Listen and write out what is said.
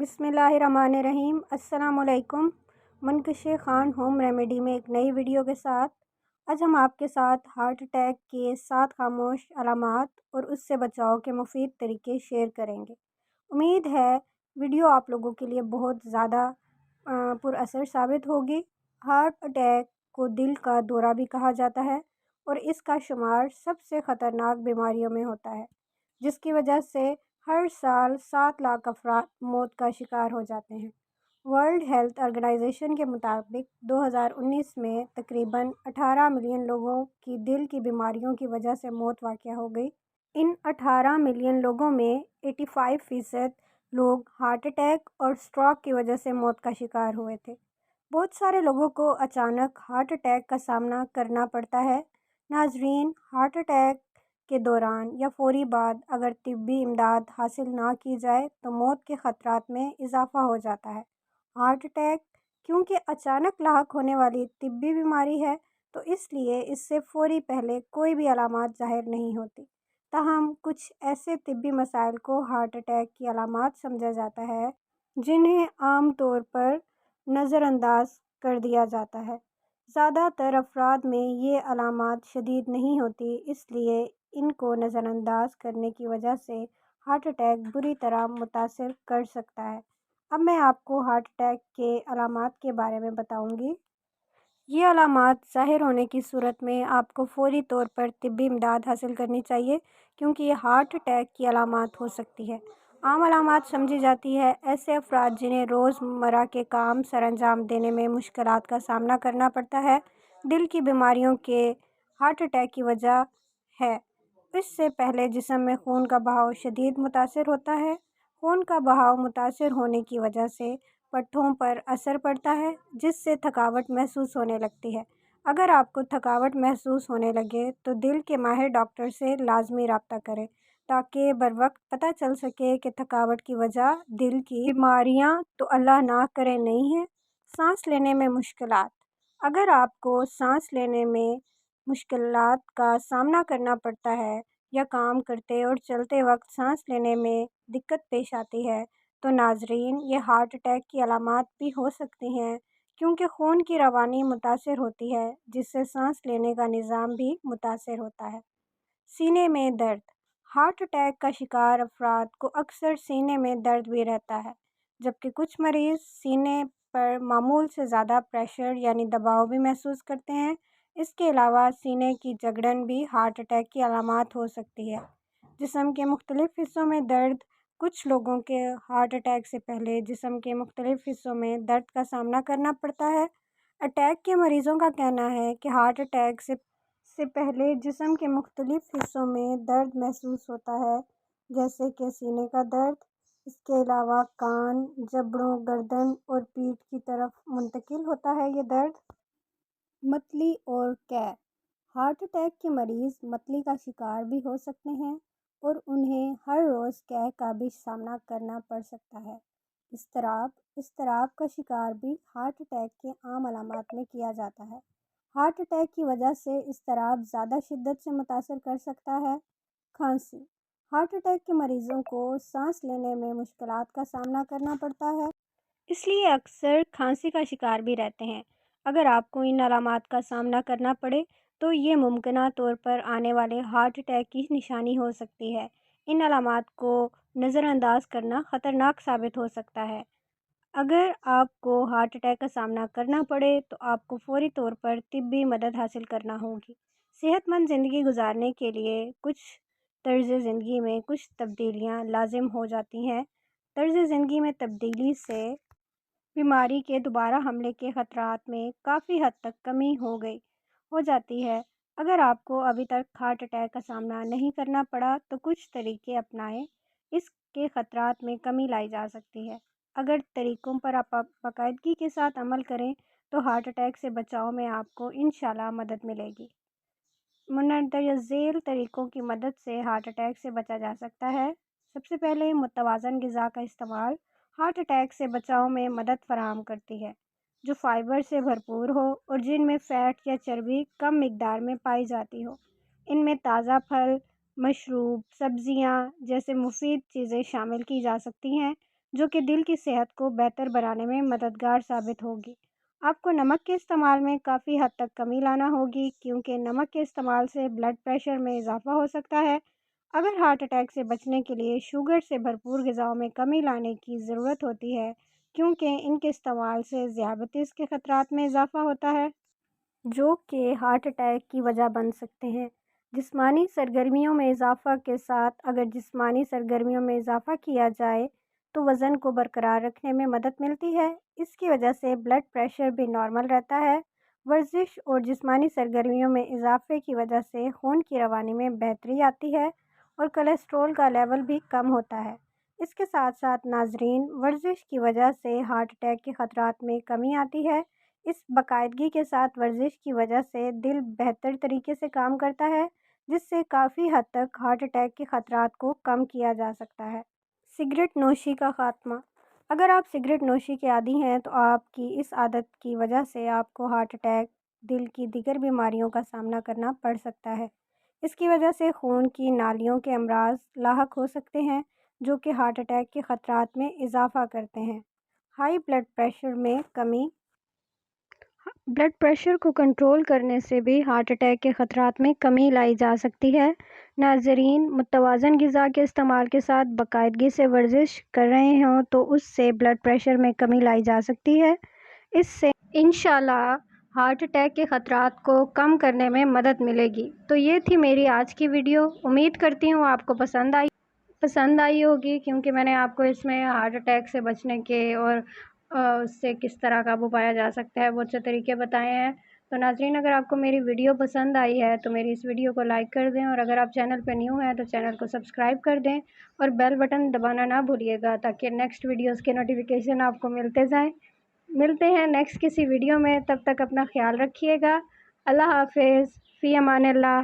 بسم اللہ الرحمن الرحیم۔ السلام علیکم۔ منکش خان ہوم ریمیڈی میں ایک نئی ویڈیو کے ساتھ آج ہم آپ کے ساتھ ہارٹ اٹیک کے 7 خاموش علامات اور اس سے بچاؤ کے مفید طریقے شیئر کریں گے۔ امید ہے ویڈیو آپ لوگوں کے لیے بہت زیادہ پر اثر ثابت ہوگی۔ ہارٹ اٹیک کو دل کا دورہ بھی کہا جاتا ہے اور اس کا شمار سب سے خطرناک بیماریوں میں ہوتا ہے، جس کی وجہ سے ہر سال 7 لاکھ افراد موت کا شکار ہو جاتے ہیں۔ ورلڈ ہیلتھ آرگنائزیشن کے مطابق 2019 میں تقریباً 18 ملین لوگوں کی دل کی بیماریوں کی وجہ سے موت واقع ہو گئی۔ ان 18 ملین لوگوں میں 85% لوگ ہارٹ اٹیک اور اسٹروک کی وجہ سے موت کا شکار ہوئے تھے۔ بہت سارے لوگوں کو اچانک ہارٹ اٹیک کا سامنا کرنا پڑتا ہے۔ ناظرین، ہارٹ اٹیک کے دوران یا فوری بعد اگر طبی امداد حاصل نہ کی جائے تو موت کے خطرات میں اضافہ ہو جاتا ہے۔ ہارٹ اٹیک کیونکہ اچانک لاحق ہونے والی طبی بیماری ہے تو اس لیے اس سے فوری پہلے کوئی بھی علامات ظاہر نہیں ہوتی، تاہم کچھ ایسے طبی مسائل کو ہارٹ اٹیک کی علامات سمجھا جاتا ہے جنہیں عام طور پر نظر انداز کر دیا جاتا ہے۔ زیادہ تر افراد میں یہ علامات شدید نہیں ہوتی، اس لیے ان کو نظر انداز کرنے کی وجہ سے ہارٹ اٹیک بری طرح متاثر کر سکتا ہے۔ اب میں آپ کو ہارٹ اٹیک کے علامات کے بارے میں بتاؤں گی۔ یہ علامات ظاہر ہونے کی صورت میں آپ کو فوری طور پر طبی امداد حاصل کرنی چاہیے، کیونکہ یہ ہارٹ اٹیک کی علامات ہو سکتی ہے۔ عام علامات سمجھی جاتی ہے ایسے افراد جنہیں روز مرہ کے کام سر انجام دینے میں مشکلات کا سامنا کرنا پڑتا ہے، دل کی بیماریوں کے ہارٹ اٹیک کی وجہ ہے۔ اس سے پہلے جسم میں خون کا بہاؤ شدید متاثر ہوتا ہے۔ خون کا بہاؤ متاثر ہونے کی وجہ سے پٹھوں پر اثر پڑتا ہے، جس سے تھکاوٹ محسوس ہونے لگتی ہے۔ اگر آپ کو تھکاوٹ محسوس ہونے لگے تو دل کے ماہر ڈاکٹر سے لازمی رابطہ کریں تاکہ بروقت پتہ چل سکے کہ تھکاوٹ کی وجہ دل کی بیماریاں تو اللہ نہ کرے نہیں ہے۔ سانس لینے میں مشکلات۔ اگر آپ کو سانس لینے میں مشکلات کا سامنا کرنا پڑتا ہے یا کام کرتے اور چلتے وقت سانس لینے میں دقت پیش آتی ہے تو ناظرین، یہ ہارٹ اٹیک کی علامات بھی ہو سکتی ہیں، کیونکہ خون کی روانی متاثر ہوتی ہے، جس سے سانس لینے کا نظام بھی متاثر ہوتا ہے۔ سینے میں درد۔ ہارٹ اٹیک کا شکار افراد کو اکثر سینے میں درد بھی رہتا ہے، جبکہ کچھ مریض سینے پر معمول سے زیادہ پریشر یعنی دباؤ بھی محسوس کرتے ہیں۔ اس کے علاوہ سینے کی جگڑن بھی ہارٹ اٹیک کی علامات ہو سکتی ہے۔ جسم کے مختلف حصوں میں درد۔ کچھ لوگوں کے ہارٹ اٹیک سے پہلے جسم کے مختلف حصوں میں درد کا سامنا کرنا پڑتا ہے۔ اٹیک کے مریضوں کا کہنا ہے کہ ہارٹ اٹیک سے پہلے جسم کے مختلف حصوں میں درد محسوس ہوتا ہے، جیسے کہ سینے کا درد۔ اس کے علاوہ کان، جبڑوں، گردن اور پیٹھ کی طرف منتقل ہوتا ہے یہ درد۔ متلی اور قے۔ ہارٹ اٹیک کے مریض متلی کا شکار بھی ہو سکتے ہیں اور انہیں ہر روز قے کا بھی سامنا کرنا پڑ سکتا ہے۔ اضطراب کا شکار بھی ہارٹ اٹیک کے عام علامات میں کیا جاتا ہے۔ ہارٹ اٹیک کی وجہ سے اضطراب زیادہ شدت سے متاثر کر سکتا ہے۔ کھانسی۔ ہارٹ اٹیک کے مریضوں کو سانس لینے میں مشکلات کا سامنا کرنا پڑتا ہے، اس لیے اکثر کھانسی کا شکار بھی رہتے ہیں۔ اگر آپ کو ان علامات کا سامنا کرنا پڑے تو یہ ممکنہ طور پر آنے والے ہارٹ اٹیک کی نشانی ہو سکتی ہے۔ ان علامات کو نظر انداز کرنا خطرناک ثابت ہو سکتا ہے۔ اگر آپ کو ہارٹ اٹیک کا سامنا کرنا پڑے تو آپ کو فوری طور پر طبی مدد حاصل کرنا ہوگی۔ صحت مند زندگی گزارنے کے لیے طرز زندگی میں کچھ تبدیلیاں لازم ہو جاتی ہیں۔ طرز زندگی میں تبدیلی سے بیماری کے دوبارہ حملے کے خطرات میں کافی حد تک کمی ہو جاتی ہے۔ اگر آپ کو ابھی تک ہارٹ اٹیک کا سامنا نہیں کرنا پڑا تو کچھ طریقے اپنائیں، اس کے خطرات میں کمی لائی جا سکتی ہے۔ اگر طریقوں پر آپ باقاعدگی کے ساتھ عمل کریں تو ہارٹ اٹیک سے بچاؤ میں آپ کو انشاءاللہ مدد ملے گی۔ مندرجہ ذیل طریقوں کی مدد سے ہارٹ اٹیک سے بچا جا سکتا ہے۔ سب سے پہلے متوازن غذا کا استعمال ہارٹ اٹیک سے بچاؤ میں مدد فراہم کرتی ہے، جو فائبر سے بھرپور ہو اور جن میں فیٹ یا چربی کم مقدار میں پائی جاتی ہو۔ ان میں تازہ پھل، مشروب، سبزیاں جیسے مفید چیزیں شامل کی جا سکتی ہیں جو کہ دل کی صحت کو بہتر بنانے میں مددگار ثابت ہوگی۔ آپ کو نمک کے استعمال میں کافی حد تک کمی لانا ہوگی، کیونکہ نمک کے استعمال سے بلڈ پریشر میں اضافہ ہو سکتا ہے۔ اگر ہارٹ اٹیک سے بچنے کے لیے شوگر سے بھرپور غذاؤں میں کمی لانے کی ضرورت ہوتی ہے، کیونکہ ان کے استعمال سے ذیابیطس کے خطرات میں اضافہ ہوتا ہے، جو کہ ہارٹ اٹیک کی وجہ بن سکتے ہیں۔ جسمانی سرگرمیوں میں اضافہ کے ساتھ اگر جسمانی سرگرمیوں میں اضافہ کیا جائے تو وزن کو برقرار رکھنے میں مدد ملتی ہے۔ اس کی وجہ سے بلڈ پریشر بھی نارمل رہتا ہے۔ ورزش اور جسمانی سرگرمیوں میں اضافے کی وجہ سے خون کی روانی میں بہتری آتی ہے اور کولیسٹرول کا لیول بھی کم ہوتا ہے۔ اس کے ساتھ ساتھ ناظرین، ورزش کی وجہ سے ہارٹ اٹیک کے خطرات میں کمی آتی ہے۔ اس باقاعدگی کے ساتھ ورزش کی وجہ سے دل بہتر طریقے سے کام کرتا ہے، جس سے کافی حد تک ہارٹ اٹیک کے خطرات کو کم کیا جا سکتا ہے۔ سگریٹ نوشی کا خاتمہ۔ اگر آپ سگریٹ نوشی کے عادی ہیں تو آپ کی اس عادت کی وجہ سے آپ کو ہارٹ اٹیک، دل کی دیگر بیماریوں کا سامنا کرنا پڑ سکتا ہے۔ اس کی وجہ سے خون کی نالیوں کے امراض لاحق ہو سکتے ہیں، جو کہ ہارٹ اٹیک کے خطرات میں اضافہ کرتے ہیں۔ ہائی بلڈ پریشر میں کمی۔ بلڈ پریشر کو کنٹرول کرنے سے بھی ہارٹ اٹیک کے خطرات میں کمی لائی جا سکتی ہے۔ ناظرین، متوازن غذا کے استعمال کے ساتھ باقاعدگی سے ورزش کر رہے ہوں تو اس سے بلڈ پریشر میں کمی لائی جا سکتی ہے۔ اس سے انشاءاللہ ہارٹ اٹیک کے خطرات کو کم کرنے میں مدد ملے گی۔ تو یہ تھی میری آج کی ویڈیو۔ امید کرتی ہوں آپ کو پسند آئی ہوگی، کیونکہ میں نے آپ کو اس میں ہارٹ اٹیک سے بچنے کے اور اس سے کس طرح قابو پایا جا سکتا ہے بہت سے طریقے بتائے ہیں۔ تو ناظرین، اگر آپ کو میری ویڈیو پسند آئی ہے تو میری اس ویڈیو کو لائک کر دیں، اور اگر آپ چینل پہ نیو ہیں تو چینل کو سبسکرائب کر دیں اور بیل بٹن دبانا نہ بھولیے گا، تاکہ نیکسٹ ویڈیوز کے نوٹیفیکیشن آپ کو ملتے جائیں۔ ملتے ہیں نیکسٹ کسی ویڈیو میں، تب تک اپنا خیال رکھیے گا۔ اللہ حافظ، فی امان اللہ۔